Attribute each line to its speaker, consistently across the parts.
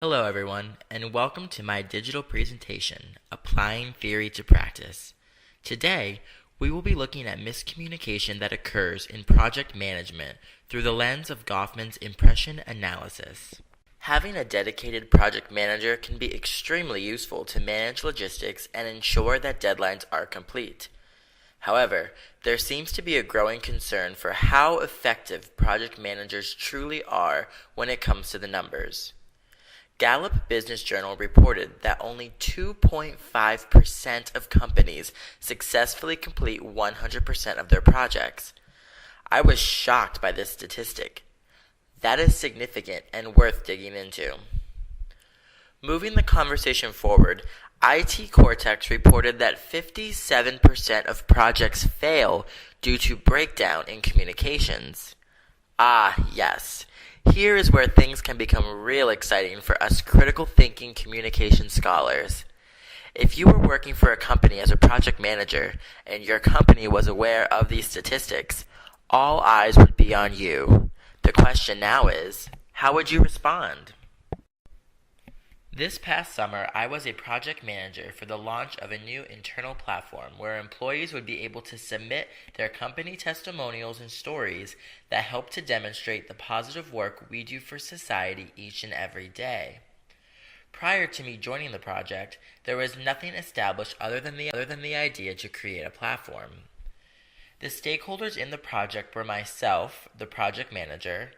Speaker 1: Hello everyone, and welcome to my digital presentation, Applying Theory to Practice. Today, we will be looking at miscommunication that occurs in project management through the lens of Goffman's impression analysis. Having a dedicated project manager can be extremely useful to manage logistics and ensure that deadlines are complete. However, there seems to be a growing concern for how effective project managers truly are when it comes to the numbers. Gallup Business Journal reported that only 2.5% of companies successfully complete 100% of their projects. I was shocked by this statistic. That is significant and worth digging into. Moving the conversation forward, IT Cortex reported that 57% of projects fail due to breakdown in communications. Ah, yes. Here is where things can become real exciting for us critical thinking communication scholars. If you were working for a company as a project manager and your company was aware of these statistics, all eyes would be on you. The question now is, how would you respond? This past summer, I was a project manager for the launch of a new internal platform where employees would be able to submit their company testimonials and stories that help to demonstrate the positive work we do for society each and every day. Prior to me joining the project, there was nothing established other than the idea to create a platform. The stakeholders in the project were myself, the project manager,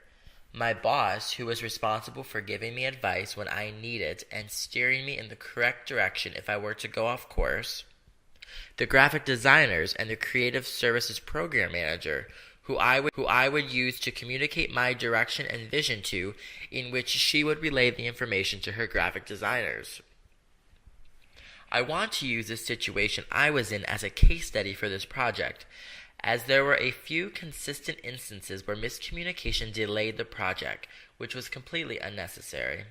Speaker 1: my boss, who was responsible for giving me advice when I need it and steering me in the correct direction if I were to go off course, the graphic designers and the creative services program manager, who I would use to communicate my direction and vision to, in which she would relay the information to her graphic designers. I want to use this situation I was in as a case study for this project, as there were a few consistent instances where miscommunication delayed the project, which was completely unnecessary.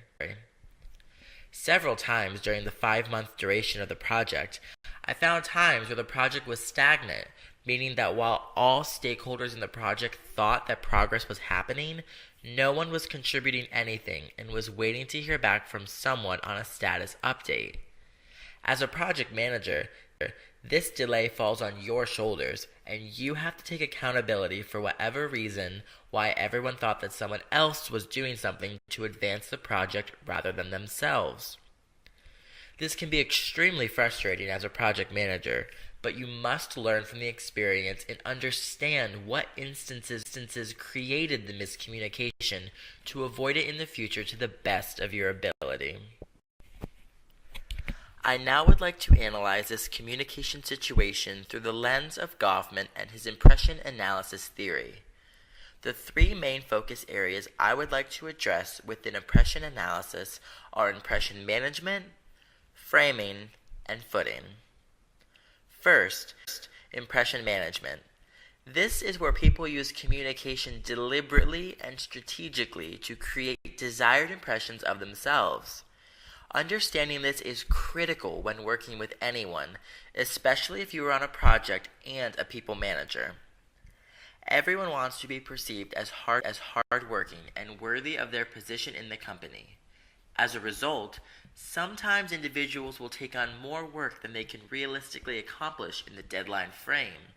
Speaker 1: Several times during the 5-month duration of the project, I found times where the project was stagnant, meaning that while all stakeholders in the project thought that progress was happening, no one was contributing anything and was waiting to hear back from someone on a status update. As a project manager, this delay falls on your shoulders, and you have to take accountability for whatever reason why everyone thought that someone else was doing something to advance the project rather than themselves. This can be extremely frustrating as a project manager, but you must learn from the experience and understand what instances created the miscommunication to avoid it in the future to the best of your ability. I now would like to analyze this communication situation through the lens of Goffman and his impression analysis theory. The three main focus areas I would like to address within impression analysis are impression management, framing, and footing. First, impression management. This is where people use communication deliberately and strategically to create desired impressions of themselves. Understanding this is critical when working with anyone, especially if you are on a project and a people manager. Everyone wants to be perceived as hardworking and worthy of their position in the company. As a result, sometimes individuals will take on more work than they can realistically accomplish in the deadline frame,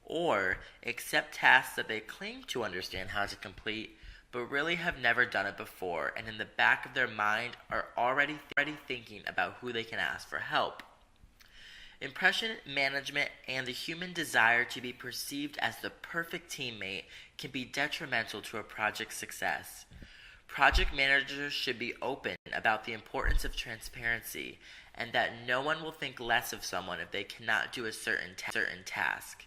Speaker 1: or accept tasks that they claim to understand how to complete but really have never done it before, and in the back of their mind are already thinking about who they can ask for help. Impression management and the human desire to be perceived as the perfect teammate can be detrimental to a project's success. Project managers should be open about the importance of transparency, and that no one will think less of someone if they cannot do a certain task.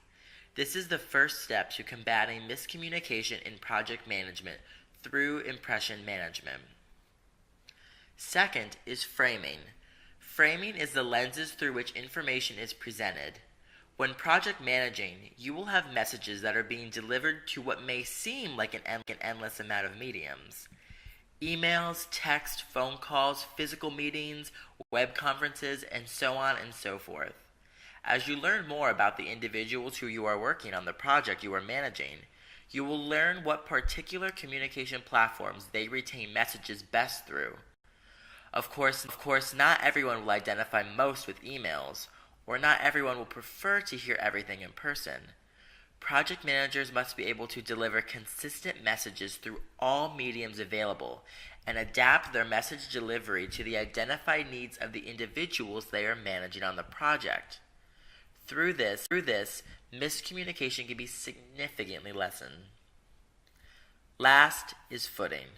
Speaker 1: This is the first step to combating miscommunication in project management through impression management. Second is framing. Framing is the lenses through which information is presented. When project managing, you will have messages that are being delivered to what may seem like an endless amount of mediums. Emails, text, phone calls, physical meetings, web conferences, and so on and so forth. As you learn more about the individuals who you are working on the project you are managing, you will learn what particular communication platforms they retain messages best through. Of course, not everyone will identify most with emails, or not everyone will prefer to hear everything in person. Project managers must be able to deliver consistent messages through all mediums available and adapt their message delivery to the identified needs of the individuals they are managing on the project. Through this, miscommunication can be significantly lessened. Last is footing.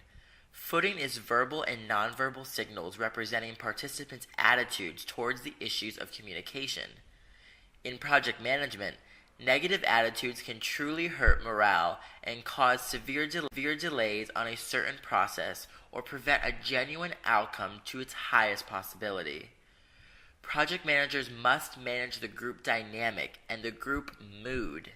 Speaker 1: Footing is verbal and nonverbal signals representing participants' attitudes towards the issues of communication. In project management, negative attitudes can truly hurt morale and cause severe delays on a certain process or prevent a genuine outcome to its highest possibility. Project managers must manage the group dynamic and the group mood.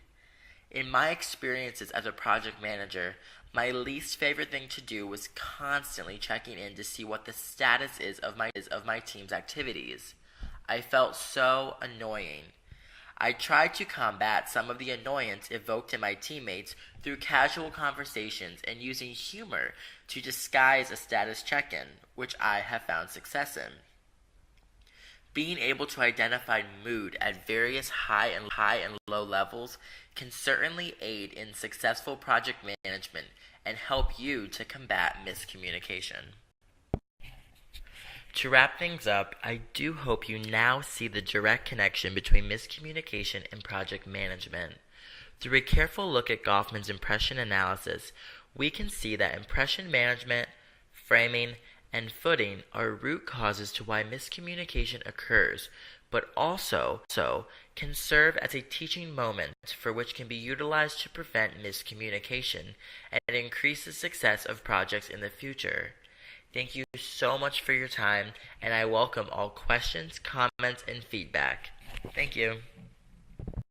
Speaker 1: In my experiences as a project manager, my least favorite thing to do was constantly checking in to see what the status is of my team's activities. I felt so annoying. I tried to combat some of the annoyance evoked in my teammates through casual conversations and using humor to disguise a status check-in, which I have found success in. Being able to identify mood at various high and low levels can certainly aid in successful project management and help you to combat miscommunication. To wrap things up, I do hope you now see the direct connection between miscommunication and project management. Through a careful look at Goffman's impression analysis, we can see that impression management, framing, and footing are root causes to why miscommunication occurs, but also can serve as a teaching moment for which can be utilized to prevent miscommunication and increase the success of projects in the future. Thank you so much for your time, and I welcome all questions, comments, and feedback. Thank you.